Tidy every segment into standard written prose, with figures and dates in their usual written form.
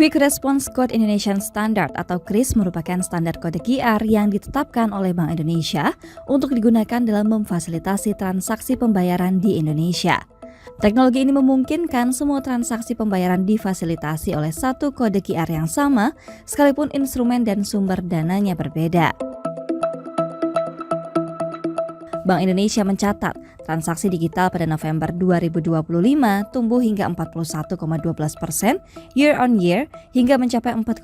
Quick Response Code Indonesian Standard atau KRIS merupakan standar kode QR yang ditetapkan oleh Bank Indonesia untuk digunakan dalam memfasilitasi transaksi pembayaran di Indonesia. Teknologi ini memungkinkan semua transaksi pembayaran difasilitasi oleh satu kode QR yang sama, sekalipun instrumen dan sumber dananya berbeda. Bank Indonesia mencatat transaksi digital pada November 2025 tumbuh hingga 41,12% year on year hingga mencapai 4,66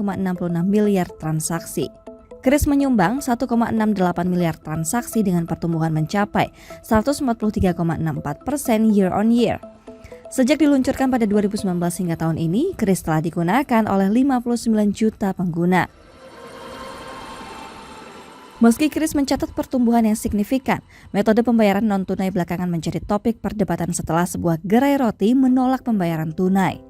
miliar transaksi. KRIS menyumbang 1,68 miliar transaksi dengan pertumbuhan mencapai 143,64% year on year. Sejak diluncurkan pada 2019 hingga tahun ini, KRIS telah digunakan oleh 59 juta pengguna. Meski KRIS mencatat pertumbuhan yang signifikan, metode pembayaran non-tunai belakangan menjadi topik perdebatan setelah sebuah gerai roti menolak pembayaran tunai.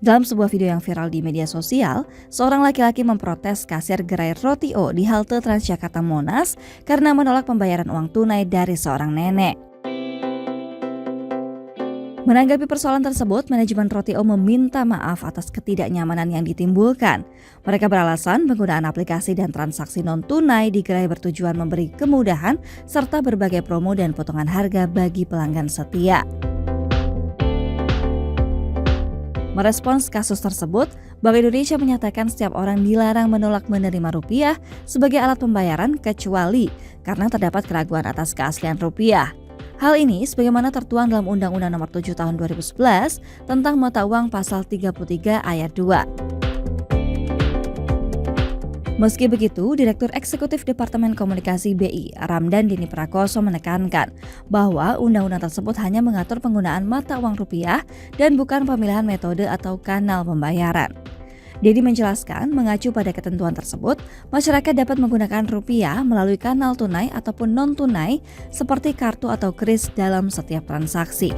Dalam sebuah video yang viral di media sosial, seorang laki-laki memprotes kasir gerai roti O di halte Transjakarta Monas karena menolak pembayaran uang tunai dari seorang nenek. Menanggapi persoalan tersebut, manajemen Roti O meminta maaf atas ketidaknyamanan yang ditimbulkan. Mereka beralasan penggunaan aplikasi dan transaksi non-tunai di gerai bertujuan memberi kemudahan serta berbagai promo dan potongan harga bagi pelanggan setia. Merespons kasus tersebut, Bank Indonesia menyatakan setiap orang dilarang menolak menerima rupiah sebagai alat pembayaran kecuali karena terdapat keraguan atas keaslian rupiah. Hal ini sebagaimana tertuang dalam Undang-Undang Nomor 7 Tahun 2011 tentang mata uang Pasal 33 Ayat 2. Meski begitu, Direktur Eksekutif Departemen Komunikasi BI, Ramdan Dini Prakoso menekankan bahwa undang-undang tersebut hanya mengatur penggunaan mata uang rupiah dan bukan pemilihan metode atau kanal pembayaran. Dedi menjelaskan, mengacu pada ketentuan tersebut, masyarakat dapat menggunakan rupiah melalui kanal tunai ataupun non-tunai seperti kartu atau KRIS dalam setiap transaksi.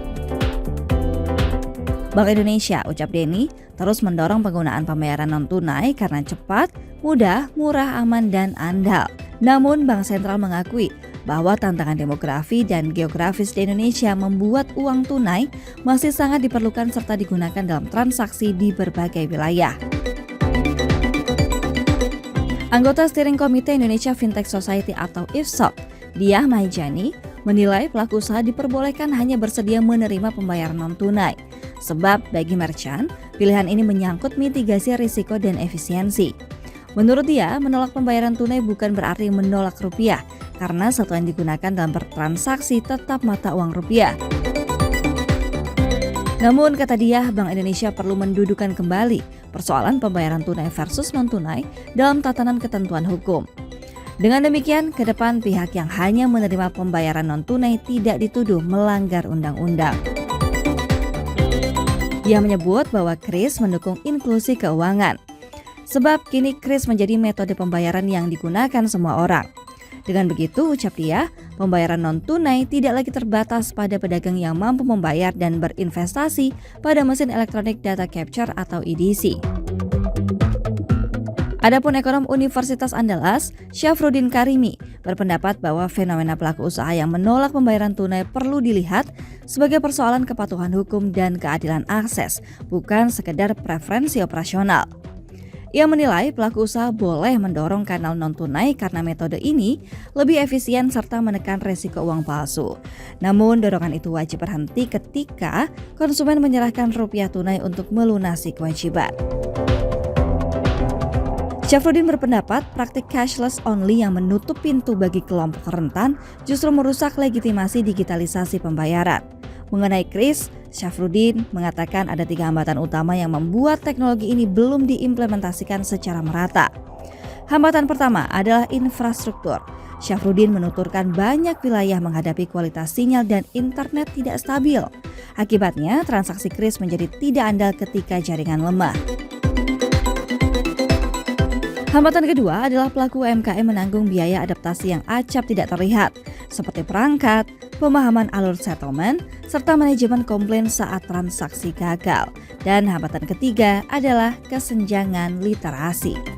Bank Indonesia, ucap Deni, terus mendorong penggunaan pembayaran non-tunai karena cepat, mudah, murah, aman, dan andal. Namun, Bank Sentral mengakui bahwa tantangan demografi dan geografis di Indonesia membuat uang tunai masih sangat diperlukan serta digunakan dalam transaksi di berbagai wilayah. Anggota Steering Komite Indonesia Fintech Society atau IFSOC, Diah Mahijani, menilai pelaku usaha diperbolehkan hanya bersedia menerima pembayaran non-tunai. Sebab bagi merchant, pilihan ini menyangkut mitigasi risiko dan efisiensi. Menurut dia, menolak pembayaran tunai bukan berarti menolak rupiah, karena satuan yang digunakan dalam bertransaksi tetap mata uang rupiah. Namun, kata dia, Bank Indonesia perlu mendudukan kembali persoalan pembayaran tunai versus non-tunai dalam tatanan ketentuan hukum. Dengan demikian, ke depan pihak yang hanya menerima pembayaran non-tunai tidak dituduh melanggar undang-undang. Dia menyebut bahwa KRIS mendukung inklusi keuangan. Sebab kini KRIS menjadi metode pembayaran yang digunakan semua orang. Dengan begitu, ucap dia, pembayaran non-tunai tidak lagi terbatas pada pedagang yang mampu membayar dan berinvestasi pada mesin elektronik data capture atau EDC. Adapun ekonom Universitas Andalas, Syafruddin Karimi, berpendapat bahwa fenomena pelaku usaha yang menolak pembayaran tunai perlu dilihat sebagai persoalan kepatuhan hukum dan keadilan akses, bukan sekedar preferensi operasional. Ia menilai pelaku usaha boleh mendorong kanal non-tunai karena metode ini lebih efisien serta menekan resiko uang palsu. Namun dorongan itu wajib berhenti ketika konsumen menyerahkan rupiah tunai untuk melunasi kewajiban. Syafruddin berpendapat praktik cashless only yang menutup pintu bagi kelompok rentan justru merusak legitimasi digitalisasi pembayaran. Mengenai KRIS, Syafruddin mengatakan ada 3 hambatan utama yang membuat teknologi ini belum diimplementasikan secara merata. Hambatan pertama adalah infrastruktur. Syafruddin menuturkan banyak wilayah menghadapi kualitas sinyal dan internet tidak stabil. Akibatnya, transaksi KRIS menjadi tidak andal ketika jaringan lemah. Hambatan kedua adalah pelaku UMKM menanggung biaya adaptasi yang acap tidak terlihat, seperti perangkat, pemahaman alur settlement, serta manajemen komplain saat transaksi gagal. Dan hambatan ketiga adalah kesenjangan literasi.